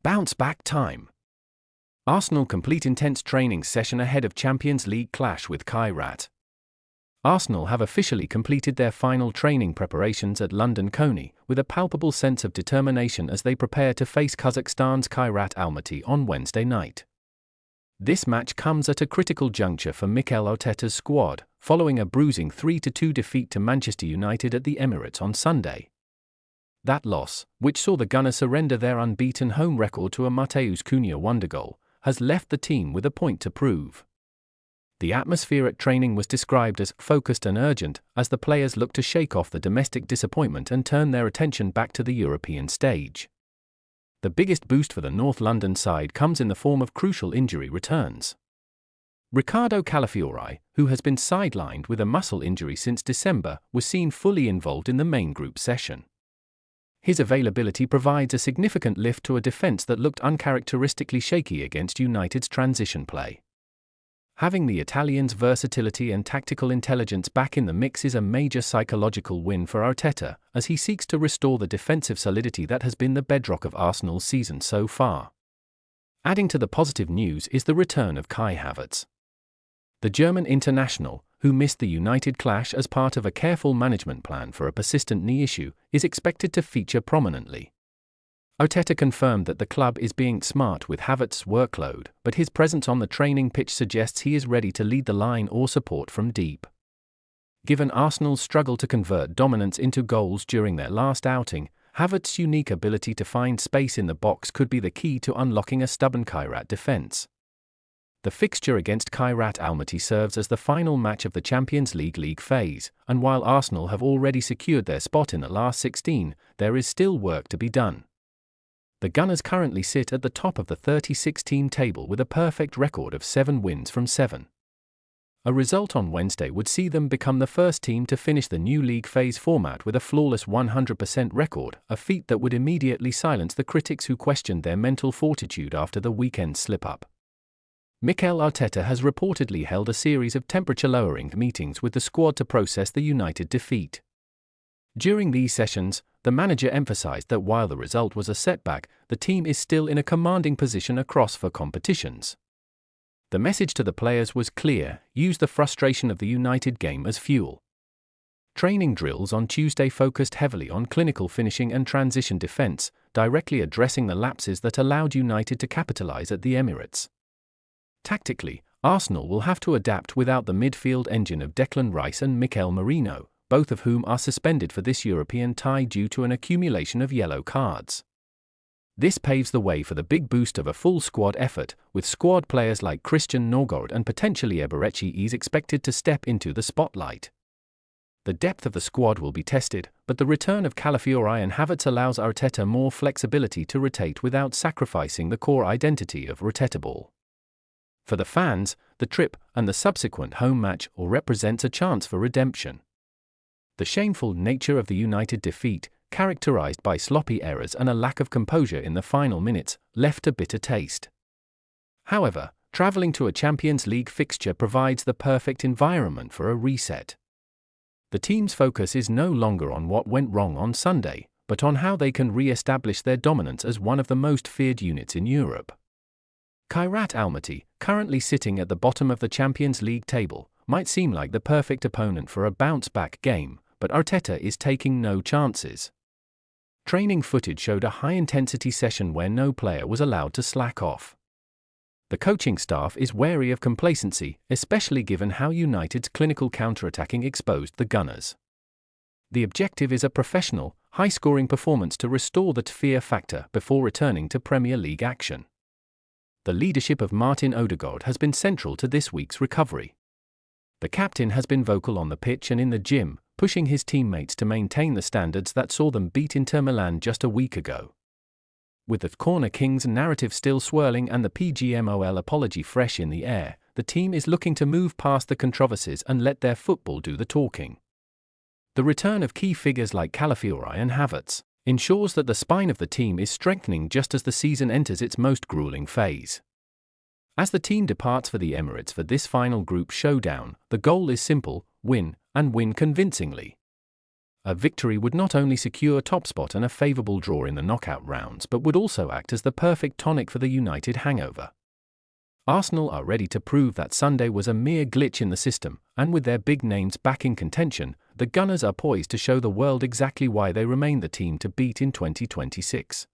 Bounce-back time. Arsenal complete intense training session ahead of Champions League clash with Kairat. Arsenal have officially completed their final training preparations at London Coney, with a palpable sense of determination as they prepare to face Kazakhstan's Kairat Almaty on Wednesday night. This match comes at a critical juncture for Mikel Arteta's squad, following a bruising 3-2 defeat to Manchester United at the Emirates on Sunday. That loss, which saw the Gunners surrender their unbeaten home record to a Matheus Cunha wonder goal, has left the team with a point to prove. The atmosphere at training was described as focused and urgent, as the players looked to shake off the domestic disappointment and turn their attention back to the European stage. The biggest boost for the North London side comes in the form of crucial injury returns. Riccardo Calafiori, who has been sidelined with a muscle injury since December, was seen fully involved in the main group session. His availability provides a significant lift to a defence that looked uncharacteristically shaky against United's transition play. Having the Italians' versatility and tactical intelligence back in the mix is a major psychological win for Arteta, as he seeks to restore the defensive solidity that has been the bedrock of Arsenal's season so far. Adding to the positive news is the return of Kai Havertz. The German international, who missed the United clash as part of a careful management plan for a persistent knee issue, is expected to feature prominently. Arteta confirmed that the club is being smart with Havertz's workload, but his presence on the training pitch suggests he is ready to lead the line or support from deep. Given Arsenal's struggle to convert dominance into goals during their last outing, Havertz's unique ability to find space in the box could be the key to unlocking a stubborn Kairat defence. The fixture against Kairat Almaty serves as the final match of the Champions League phase, and while Arsenal have already secured their spot in the last 16, there is still work to be done. The Gunners currently sit at the top of the 36-team table with a perfect record of 7 wins from 7. A result on Wednesday would see them become the first team to finish the new league phase format with a flawless 100% record, a feat that would immediately silence the critics who questioned their mental fortitude after the weekend's slip-up. Mikel Arteta has reportedly held a series of temperature-lowering meetings with the squad to process the United defeat. During these sessions, the manager emphasized that while the result was a setback, the team is still in a commanding position across 4 competitions. The message to the players was clear: use the frustration of the United game as fuel. Training drills on Tuesday focused heavily on clinical finishing and transition defense, directly addressing the lapses that allowed United to capitalize at the Emirates. Tactically, Arsenal will have to adapt without the midfield engine of Declan Rice and Mikel Merino, both of whom are suspended for this European tie due to an accumulation of yellow cards. This paves the way for the big boost of a full squad effort, with squad players like Christian Norgard and potentially Eberechi expected to step into the spotlight. The depth of the squad will be tested, but the return of Calafiori and Havertz allows Arteta more flexibility to rotate without sacrificing the core identity of Arteta ball. For the fans, the trip and the subsequent home match all represents a chance for redemption. The shameful nature of the United defeat, characterized by sloppy errors and a lack of composure in the final minutes, left a bitter taste. However, travelling to a Champions League fixture provides the perfect environment for a reset. The team's focus is no longer on what went wrong on Sunday, but on how they can re-establish their dominance as one of the most feared units in Europe. Kairat Almaty, currently sitting at the bottom of the Champions League table, might seem like the perfect opponent for a bounce-back game, but Arteta is taking no chances. Training footage showed a high-intensity session where no player was allowed to slack off. The coaching staff is wary of complacency, especially given how United's clinical counter-attacking exposed the Gunners. The objective is a professional, high-scoring performance to restore the fear factor before returning to Premier League action. The leadership of Martin Odegaard has been central to this week's recovery. The captain has been vocal on the pitch and in the gym, pushing his teammates to maintain the standards that saw them beat Inter Milan just a week ago. With the Corner Kings narrative still swirling and the PGMOL apology fresh in the air, the team is looking to move past the controversies and let their football do the talking. The return of key figures like Calafiori and Havertz ensures that the spine of the team is strengthening just as the season enters its most grueling phase. As the team departs for the Emirates for this final group showdown, the goal is simple: win, and win convincingly. A victory would not only secure top spot and a favourable draw in the knockout rounds but would also act as the perfect tonic for the United hangover. Arsenal are ready to prove that Sunday was a mere glitch in the system, and with their big names back in contention, the Gunners are poised to show the world exactly why they remain the team to beat in 2026.